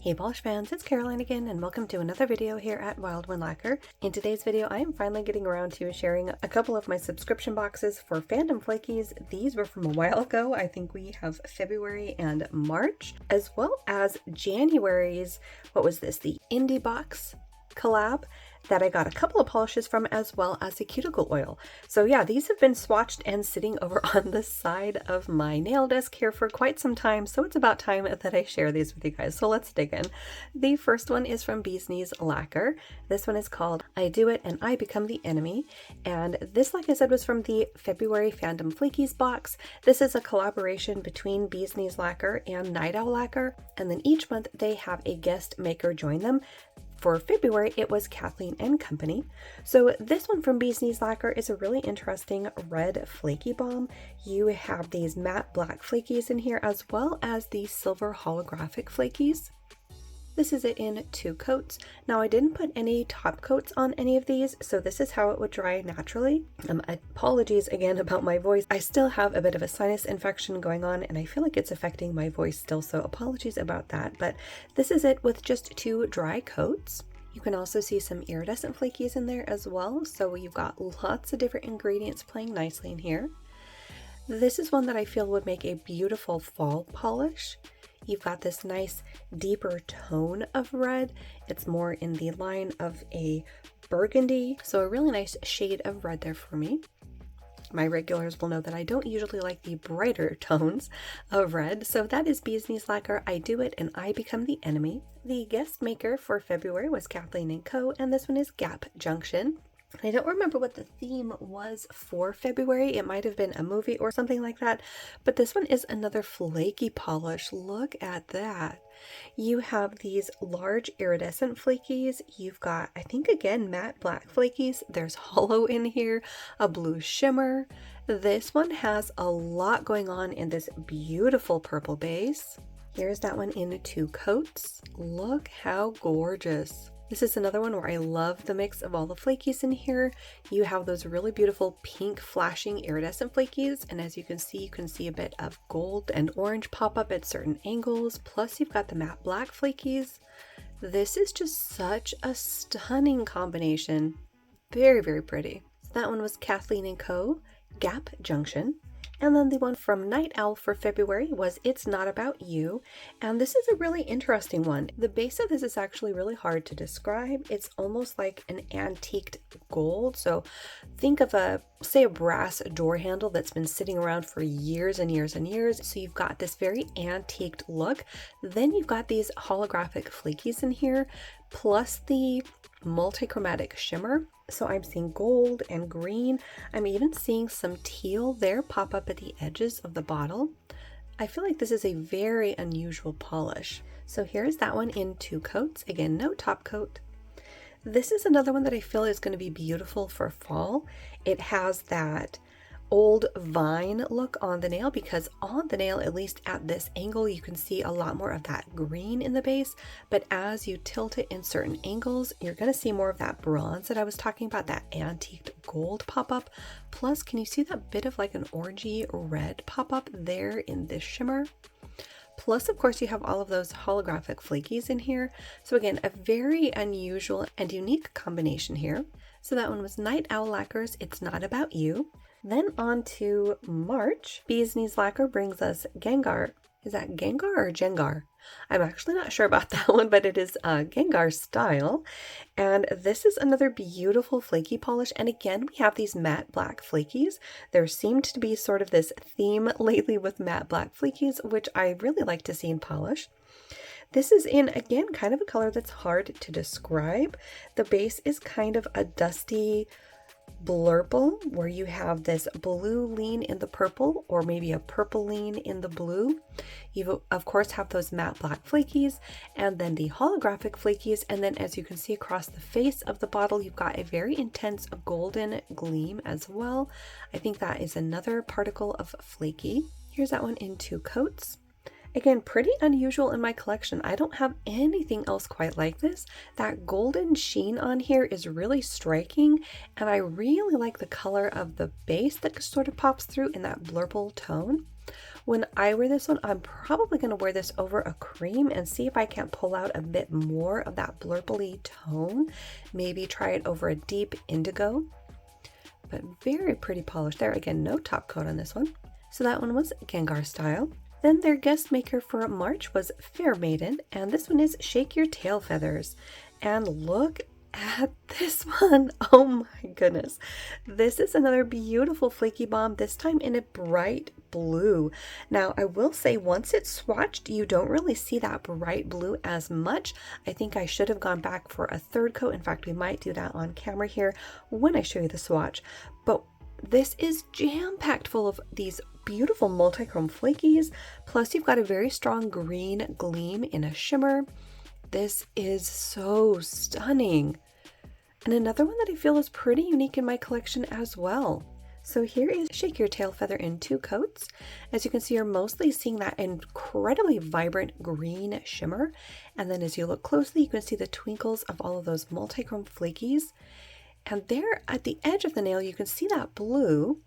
Hey polish fans, it's Caroline again and welcome to another video here at Lemmy Lacquer. In today's video I am finally getting around to sharing a couple of my subscription boxes for Fandom Flakies. These were from a while ago. I think we have February and March, as well as January's, what was this, the InD Box collab that I got a couple of polishes from, as well as a cuticle oil. So yeah, these have been swatched and sitting over on the side of my nail desk here for quite some time, so it's about time that I share these with you guys. So let's dig in. The first one is from Lemmy Lacquer. This one is called I Do It and I Become the Enemy, and this, like I said, was from the February Fandom Flakies box. This is a collaboration between Lemmy Lacquer and Night Owl Lacquer, and then each month they have a guest maker join them. For February, it was Kathleen and Co. So this one from Lemmy Lacquer is a really interesting red flaky balm. You have these matte black flakies in here, as well as the silver holographic flakies. This is it in 2 coats. Now I didn't put any top coats on any of these, so this is how it would dry naturally. Apologies again about my voice. I still have a bit of a sinus infection going on and I feel like it's affecting my voice still, so apologies about that. But this is it with just 2 dry coats. You can also see some iridescent flakies in there as well, so you've got lots of different ingredients playing nicely in here. This is one that I feel would make a beautiful fall polish. You've got this nice deeper tone of red. It's more in the line of a burgundy, so a really nice shade of red there for me. My regulars will know that I don't usually like the brighter tones of red, so that is Lemmy Lacquer, I Do It and I Become the Enemy. The guest maker for February was Kathleen and Co, and this one is Gap Junction. I don't remember what the theme was for February. It might have been a movie or something like that, but this one is another flaky polish. Look at that. You have these large iridescent flakies. You've got, I think again, matte black flakies. There's hollow in here, a blue shimmer. This one has a lot going on in this beautiful purple base. Here's that one in 2 coats. Look how gorgeous. This is another one where I love the mix of all the flakies in here. You have those really beautiful pink flashing iridescent flakies, and as you can see a bit of gold and orange pop up at certain angles, plus you've got the matte black flakies. This is just such a stunning combination. Very, very pretty. So that one was Kathleen and Co, Gap Junction. And then the one from Night Owl for February was It's Not About You. And this is a really interesting one. The base of this is actually really hard to describe. It's almost like an antiqued gold. So think of say a brass door handle that's been sitting around for years and years and years. So you've got this very antiqued look. Then you've got these holographic flakies in here, plus the multichromatic shimmer. So I'm seeing gold and green. I'm even seeing some teal there pop up at the edges of the bottle. I feel like this is a very unusual polish. So here's that one in 2 coats. Again, no top coat. This is another one that I feel is going to be beautiful for fall. It has that old vine look on the nail, because on the nail, at least at this angle, you can see a lot more of that green in the base, but as you tilt it in certain angles, you're going to see more of that bronze that I was talking about, that antiqued gold pop up. Plus, can you see that bit of like an orangey red pop up there in this shimmer? Plus, of course, you have all of those holographic flakies in here. So again, a very unusual and unique combination here. So that one was Night Owl Lacquer's It's Not About You. Then on to March, Lemmy Lacquer brings us Gengar. Is that Gengar or Gengar? I'm actually not sure about that one, but it is Gengar style. And this is another beautiful flaky polish. And again, we have these matte black flakies. There seemed to be sort of this theme lately with matte black flakies, which I really like to see in polish. This is in, again, kind of a color that's hard to describe. The base is kind of a dusty blurple, where you have this blue lean in the purple, or maybe a purple lean in the blue. You of course have those matte black flakies, and then the holographic flakies, and then as you can see across the face of the bottle, you've got a very intense golden gleam as well. I think that is another particle of flaky. Here's that one in 2 coats. Again, pretty unusual in my collection. I don't have anything else quite like this. That golden sheen on here is really striking, and I really like the color of the base that sort of pops through in that blurple tone. When I wear this one, I'm probably going to wear this over a cream and see if I can't pull out a bit more of that blurply tone. Maybe try it over a deep indigo. But very pretty polish there. Again, no top coat on this one. So that one was Gengar style. Then their guest maker for March was Fair Maiden, and this one is Shake Your Tail Feathers. And look at this one. Oh my goodness. This is another beautiful flaky bomb, this time in a bright blue. Now, I will say once it's swatched, you don't really see that bright blue as much. I think I should have gone back for a third coat. In fact, we might do that on camera here when I show you the swatch. But this is jam-packed full of these beautiful multi-chrome flakies. Plus, you've got a very strong green gleam in a shimmer. This is so stunning. And another one that I feel is pretty unique in my collection as well. So here is Shake Your Tail Feather in 2 coats. As you can see, you're mostly seeing that incredibly vibrant green shimmer. And then as you look closely, you can see the twinkles of all of those multi-chrome flakies. And there at the edge of the nail, you can see that blue.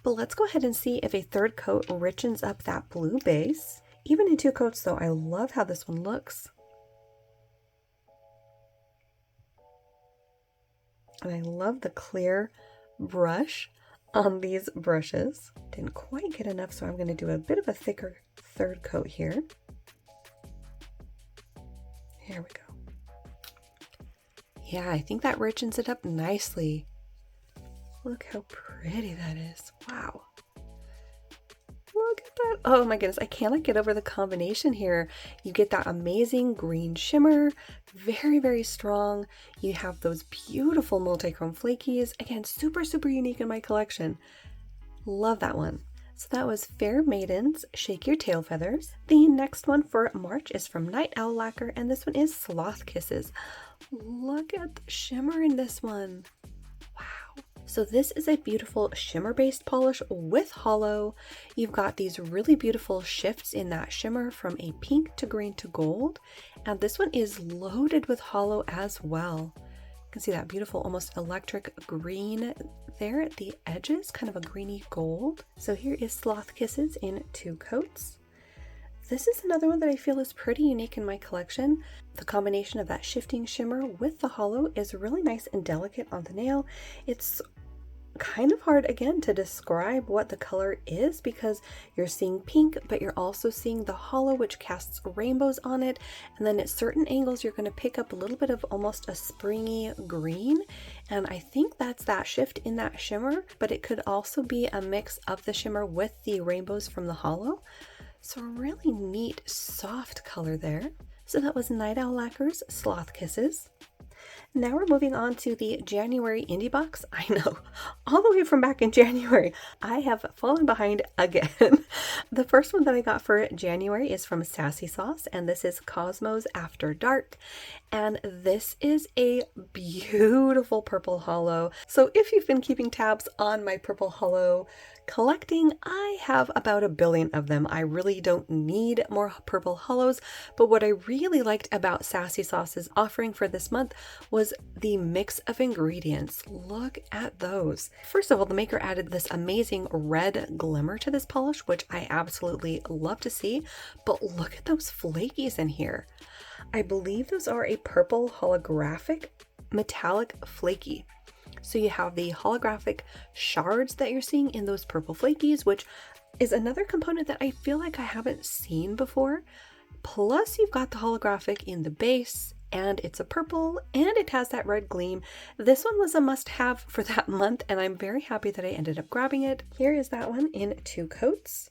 But let's go ahead and see if a third coat richens up that blue base. Even in 2 coats though, I love how this one looks. And I love the clear brush on these brushes. Didn't quite get enough, so I'm going to do a bit of a thicker third coat here. Here we go. Yeah, I think that richens it up nicely. Look how pretty that is. Wow. Look at that. Oh my goodness, I cannot get over the combination here. You get that amazing green shimmer, very, very strong. You have those beautiful multi-chrome flakies. Again, super, super unique in my collection. Love that one. So that was Fair Maiden's Shake Your Tail Feathers. The next one for March is from Lemmy Lacquer, and this one is Sloth Kisses. Look at the shimmer in this one. Wow. So this is a beautiful shimmer-based polish with holo. You've got these really beautiful shifts in that shimmer from a pink to green to gold. And this one is loaded with holo as well. You can see that beautiful, almost electric green there at the edges, kind of a greeny gold. So here is Sloth Kisses in 2 coats. This is another one that I feel is pretty unique in my collection. The combination of that shifting shimmer with the holo is really nice and delicate on the nail. It's kind of hard again to describe what the color is because you're seeing pink, but you're also seeing the holo, which casts rainbows on it. And then at certain angles, you're going to pick up a little bit of almost a springy green. And I think that's that shift in that shimmer, but it could also be a mix of the shimmer with the rainbows from the holo. So a really neat, soft color there. So that was Lemmy Lacquer's Sloth Kisses. Now we're moving on to the January InD Box. I know, all the way from back in January, I have fallen behind again. The first one that I got for January is from Sassy Sauce, and this is Cosmos After Dark. And this is a beautiful purple holo. So if you've been keeping tabs on my purple holo collecting, I have about 1 billion of them. I really don't need more purple holos, but what I really liked about Sassy Sauce's offering for this month was the mix of ingredients. Look at those. First of all, the maker added this amazing red glimmer to this polish, which I absolutely love to see, but look at those flakies in here. I believe those are a purple holographic metallic flaky. So you have the holographic shards that you're seeing in those purple flakies, which is another component that I feel like I haven't seen before. Plus you've got the holographic in the base, and it's a purple, and it has that red gleam. This one was a must-have for that month, and I'm very happy that I ended up grabbing it. Here is that one in 2 coats.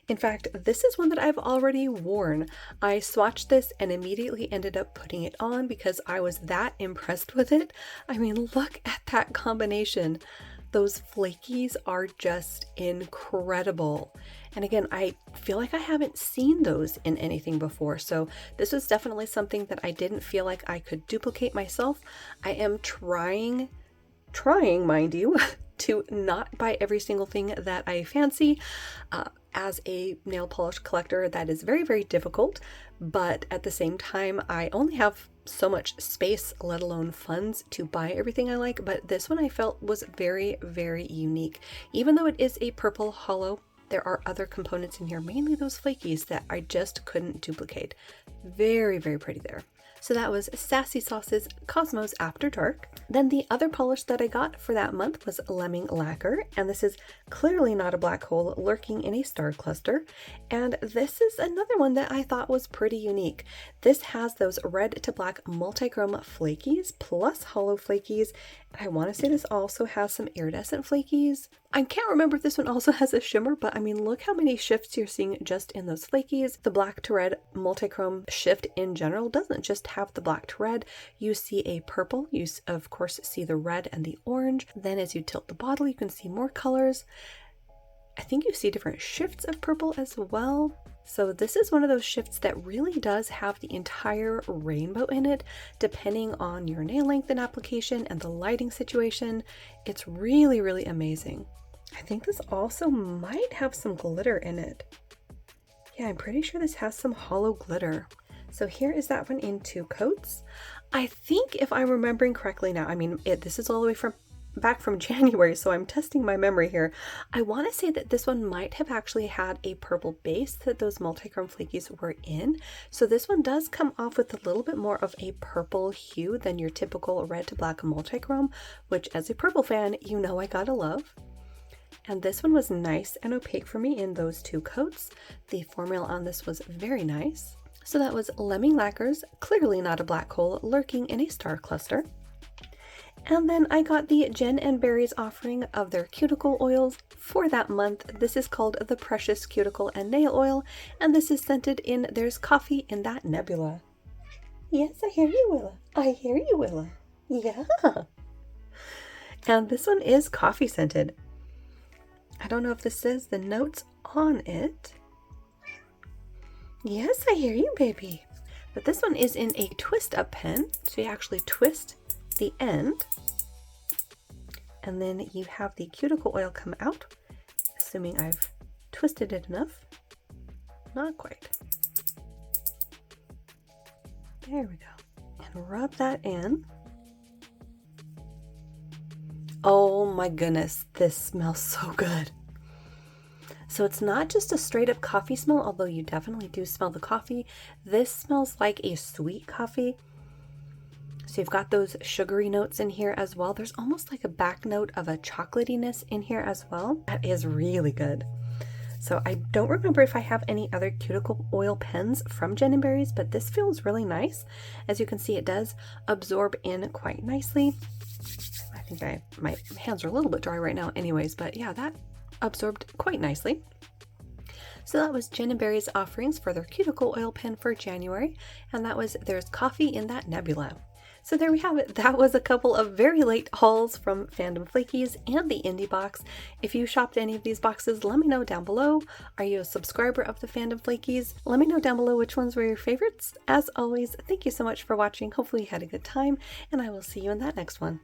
In fact, this is one that I've already worn. I swatched this and immediately ended up putting it on because I was that impressed with it. I mean, look at that combination. Those flakies are just incredible. And again, I feel like I haven't seen those in anything before. So this was definitely something that I didn't feel like I could duplicate myself. I am trying, mind you, to not buy every single thing that I fancy. As a nail polish collector, that is very, very difficult, but at the same time, I only have so much space, let alone funds, to buy everything I like, but this one I felt was very, very unique. Even though it is a purple holo there are other components in here, mainly those flakies, that I just couldn't duplicate. Very, very pretty there. So that was Sassy Sauce's Cosmos After Dark. Then the other polish that I got for that month was Lemmy Lacquer, and this is clearly not a black hole lurking in a star cluster. And this is another one that I thought was pretty unique. This has those red to black multi-chrome flakies plus hollow flakies. I want to say this also has some iridescent flakies. I can't remember if this one also has a shimmer, but I mean, look how many shifts you're seeing just in those flakies. The black to red multi-chrome shift in general doesn't just have the black to red. You see a purple, you of course see the red and the orange. Then as you tilt the bottle, you can see more colors. I think you see different shifts of purple as well. So this is one of those shifts that really does have the entire rainbow in it, depending on your nail length and application and the lighting situation. It's really, really amazing. I think this also might have some glitter in it. Yeah, I'm pretty sure this has some hollow glitter. So here is that one in 2 coats. I think if I'm remembering correctly now, I mean, this is all the way back from January, so I'm testing my memory here. I want to say that this one might have actually had a purple base that those multi-chrome flakies were in. So this one does come off with a little bit more of a purple hue than your typical red to black multi-chrome, which as a purple fan, you know I gotta love. And this one was nice and opaque for me in those 2 coats. The formula on this was very nice. So that was Lemmy Lacquer's Clearly Not a Black Hole Lurking in a Star Cluster. And then I got the Jen and Barry's offering of their cuticle oils for that month. This is called the Precious Cuticle and Nail Oil, and this is scented in There's Coffee in That Nebula. Yes, I hear you, Willa. I hear you, Willa. Yeah. And this one is coffee scented. I don't know if this says the notes on it. Yes, I hear you, baby. But this one is in a twist up pen, so you actually twist the end, and then you have the cuticle oil come out, assuming I've twisted it enough. Not quite. There we go. And rub that in. Oh my goodness, this smells so good. So it's not just a straight up coffee smell, although you definitely do smell the coffee. This smells like a sweet coffee. So you've got those sugary notes in here as well. There's almost like a back note of a chocolatiness in here as well. That is really good. So I don't remember if I have any other cuticle oil pens from Jen & Barry's, but this feels really nice. As you can see, it does absorb in quite nicely. I think my hands are a little bit dry right now anyways, but yeah, that absorbed quite nicely. So that was Jen & Barry's offerings for their cuticle oil pen for January, and that was There's Coffee in That Nebula. So there we have it. That was a couple of very late hauls from Fandom Flakies and the InD Box. If you shopped any of these boxes, let me know down below. Are you a subscriber of the Fandom Flakies? Let me know down below which ones were your favorites. As always, thank you so much for watching. Hopefully you had a good time, and I will see you in that next one.